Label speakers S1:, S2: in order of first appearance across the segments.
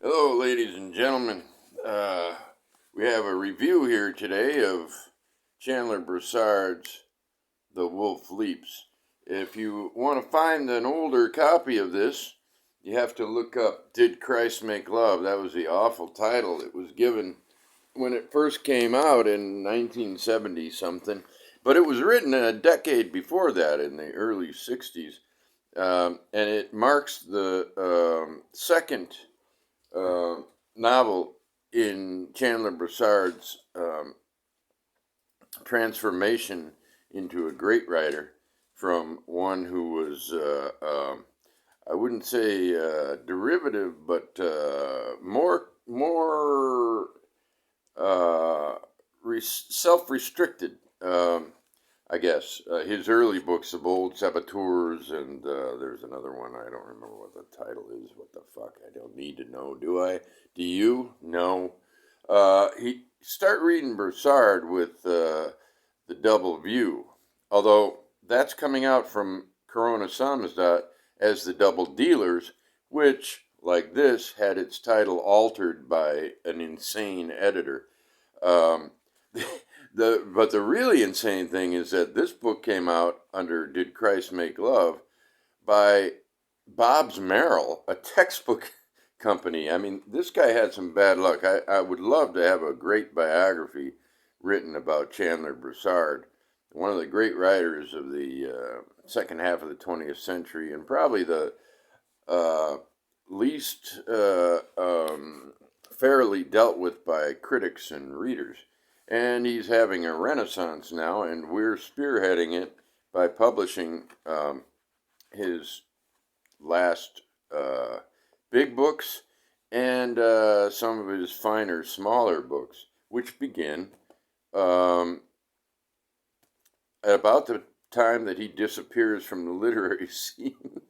S1: Hello, ladies and gentlemen. We have a review here today of Chandler Brossard's The Wolf Leaps. If you want to find an older copy of this, you have to look up Did Christ Make Love? That was the awful title it was given when it first came out in 1970 something. But it was written a decade before that, in the early 60s. And it marks the second novel in Chandler Brossard's transformation into a great writer from one who was, I wouldn't say derivative, but more self-restricted. I guess his early books of Old Saboteurs, and there's another one. I don't remember what the title is. What the fuck? I don't need to know. Do I? Do you? No. Start reading Brossard with The Double View, although that's coming out from Corona Samizdat as The Double Dealers, which, like this, had its title altered by an insane editor. But the really insane thing is that this book came out under Did Christ Make Love by Bobbs Merrill, a textbook company. I mean, this guy had some bad luck. I would love to have a great biography written about Chandler Brossard, one of the great writers of the second half of the 20th century, and probably the least fairly dealt with by critics and readers. And he's having a renaissance now, and we're spearheading it by publishing his last big books and some of his finer, smaller books, which begin at about the time that he disappears from the literary scene.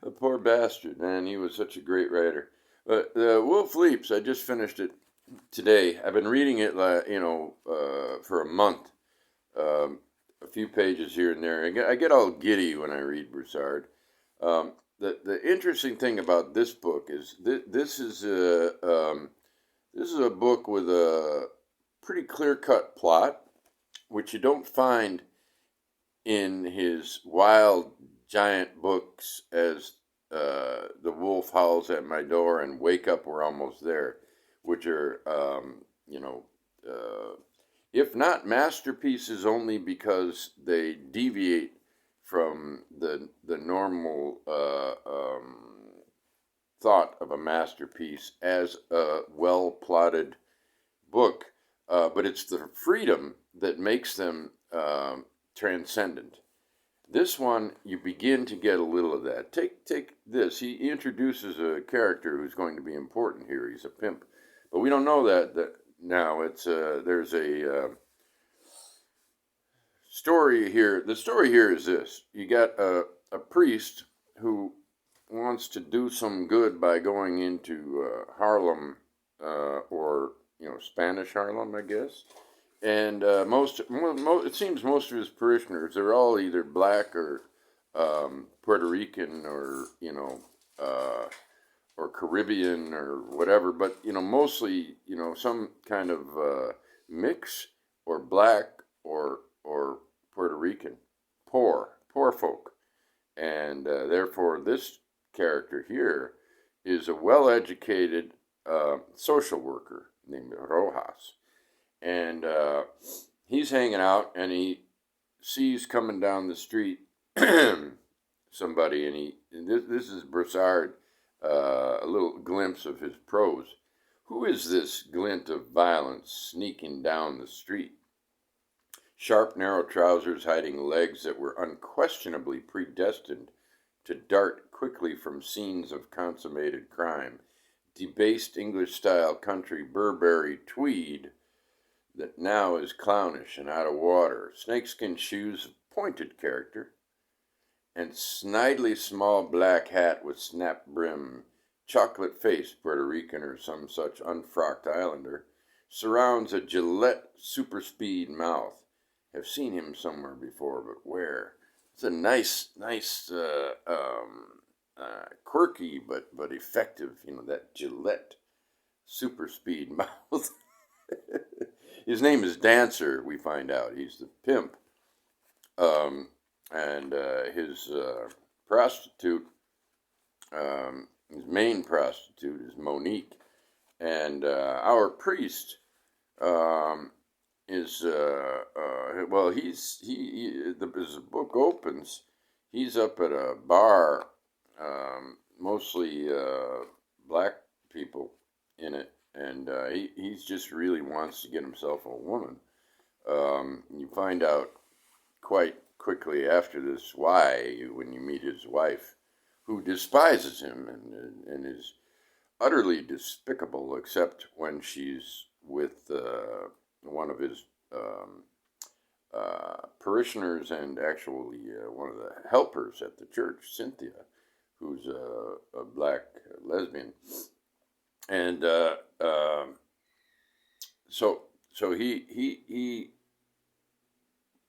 S1: The poor bastard, man, he was such a great writer. But The Wolf Leaps, I just finished it today. I've been reading it, for a month, a few pages here and there. I get all giddy when I read Brossard. The interesting thing about this book is this is a book with a pretty clear-cut plot, which you don't find in his wild giant books as The Wolf Howls at My Door and Wake Up, We're Almost There, which are, if not masterpieces, only because they deviate from the normal thought of a masterpiece as a well-plotted book. But it's the freedom that makes them transcendent. This one, you begin to get a little of that. Take this. He introduces a character who's going to be important here. He's a pimp. But we don't know that now. It's there's a story here. The story here is this: you got a priest who wants to do some good by going into Harlem, or Spanish Harlem, I guess. And it seems most of his parishioners are all either black or Puerto Rican or or Caribbean or whatever, but mostly some kind of mix, or black or Puerto Rican, poor folk, and therefore this character here is a well-educated social worker named Rojas, and he's hanging out, and he sees coming down the street somebody, and this is Brossard. A little glimpse of his prose. Who is this glint of violence sneaking down the street? Sharp, narrow trousers hiding legs that were unquestionably predestined to dart quickly from scenes of consummated crime. Debased English-style country Burberry tweed that now is clownish and out of water. Snakeskin shoes of pointed character, and snidely small black hat with snap brim, chocolate-faced Puerto Rican or some such unfrocked islander, surrounds a Gillette super-speed mouth. Have seen him somewhere before, but where? It's a nice quirky but effective. That Gillette super speed mouth. His name is Dancer. We find out he's the pimp, and his prostitute, his main prostitute, is Monique, and our priest is well, as the book opens, he's up at a bar, mostly black people in it, and he just really wants to get himself a woman. You find out quite quickly after this why when you meet his wife, who despises him and is utterly despicable, except when she's with one of his parishioners and actually one of the helpers at the church, Cynthia, who's a black lesbian. And so he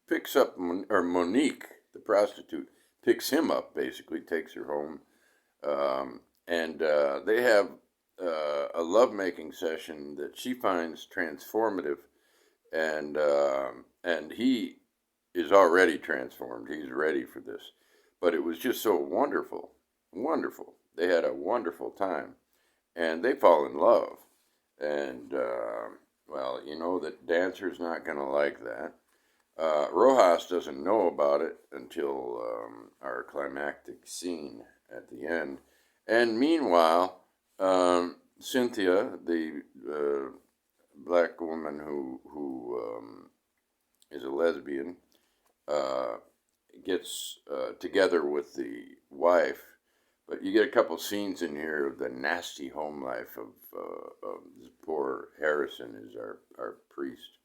S1: picks up, or Monique, the prostitute, picks him up, basically, takes her home, and they have a lovemaking session that she finds transformative, and he is already transformed. He's ready for this, but it was just so wonderful. They had a wonderful time, and they fall in love, and well, you know that Dancer's not going to like that. Rojas doesn't know about it until our climactic scene at the end. And meanwhile, Cynthia, the black woman who is a lesbian, gets together with the wife. But you get a couple scenes in here of the nasty home life of this poor Harrison, is our priest.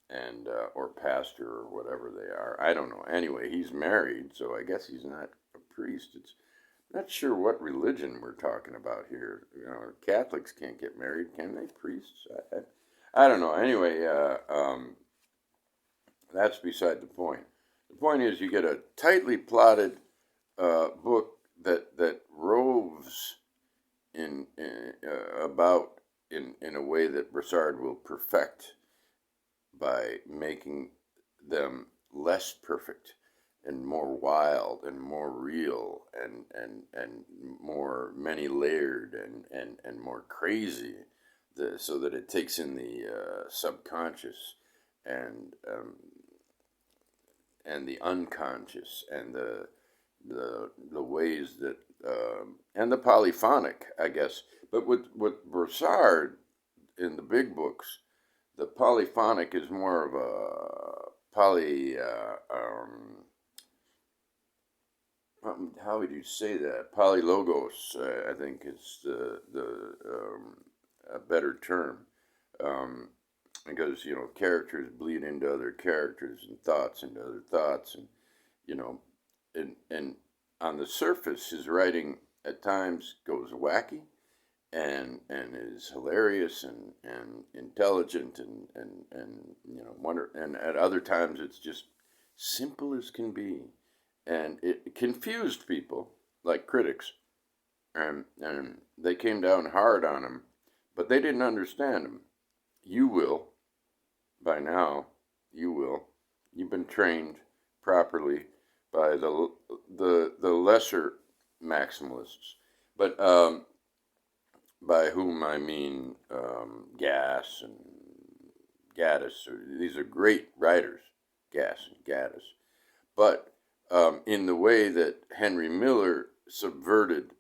S1: And or pastor or whatever they are. I don't know. Anyway, he's married, so I guess he's not a priest. It's not sure what religion we're talking about here. Catholics can't get married, can they? Priests? I don't know. Anyway, that's beside the point. The point is, you get a tightly plotted book that roves in a way that Brossard will perfect by making them less perfect and more wild and more real and more many layered and more crazy, so that it takes in the subconscious and the unconscious and the ways that and the polyphonic, I guess. But with Brossard in the big books, the polyphonic is more of a how would you say that? Polylogos, I think, is a better term, because characters bleed into other characters and thoughts into other thoughts, and on the surface, his writing at times goes wacky, and is hilarious and intelligent and wonder, and at other times it's just simple as can be, and it confused people like critics, and they came down hard on him, but they didn't understand him. You will, by now, you've been trained properly by the lesser maximalists, but by whom I mean Gass and Gaddis. These are great writers, Gass and Gaddis. But in the way that Henry Miller subverted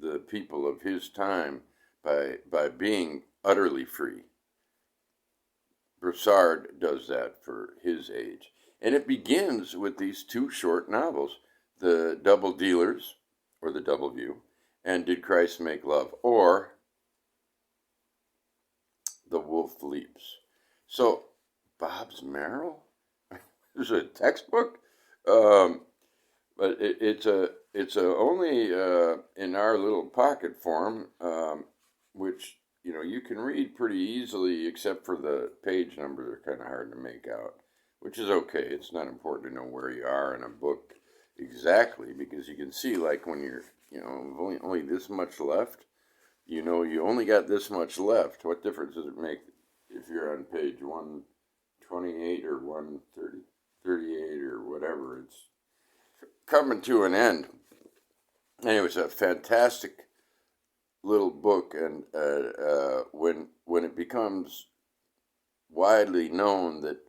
S1: the people of his time by being utterly free, Brossard does that for his age. And it begins with these two short novels, The Double Dealers, or The Double View, and Did Christ Make Love, or The Wolf Leaps. So, Bob's Merrill? There's a textbook? But it's only in our little pocket form, which, you can read pretty easily, except for the page numbers are kind of hard to make out, which is okay. It's not important to know where you are in a book. Exactly, because you can see, like, when you're, only this much left, you only got this much left. What difference does it make if you're on page 128 or 130, 38 or whatever? It's coming to an end. Anyway, it's a fantastic little book, and when it becomes widely known that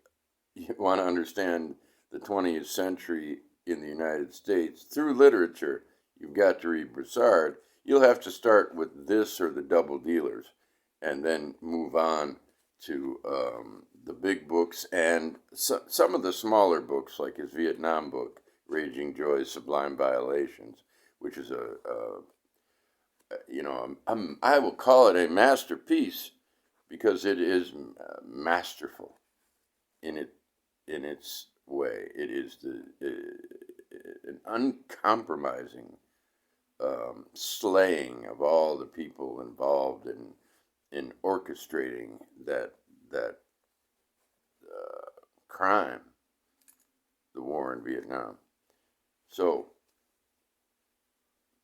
S1: you want to understand the 20th century in the United States through literature, you've got to read Brossard. You'll have to start with this or the Double Dealers, and then move on to the big books and some of the smaller books, like his Vietnam book, Raging Joys, Sublime Violations, which is I will call it a masterpiece because it is masterful in its way. It is an uncompromising slaying of all the people involved in orchestrating that crime, the war in Vietnam. So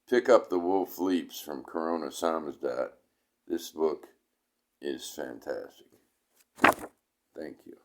S1: pick up The Wolf Leaps from Corona Samizdat. This book is fantastic. Thank you.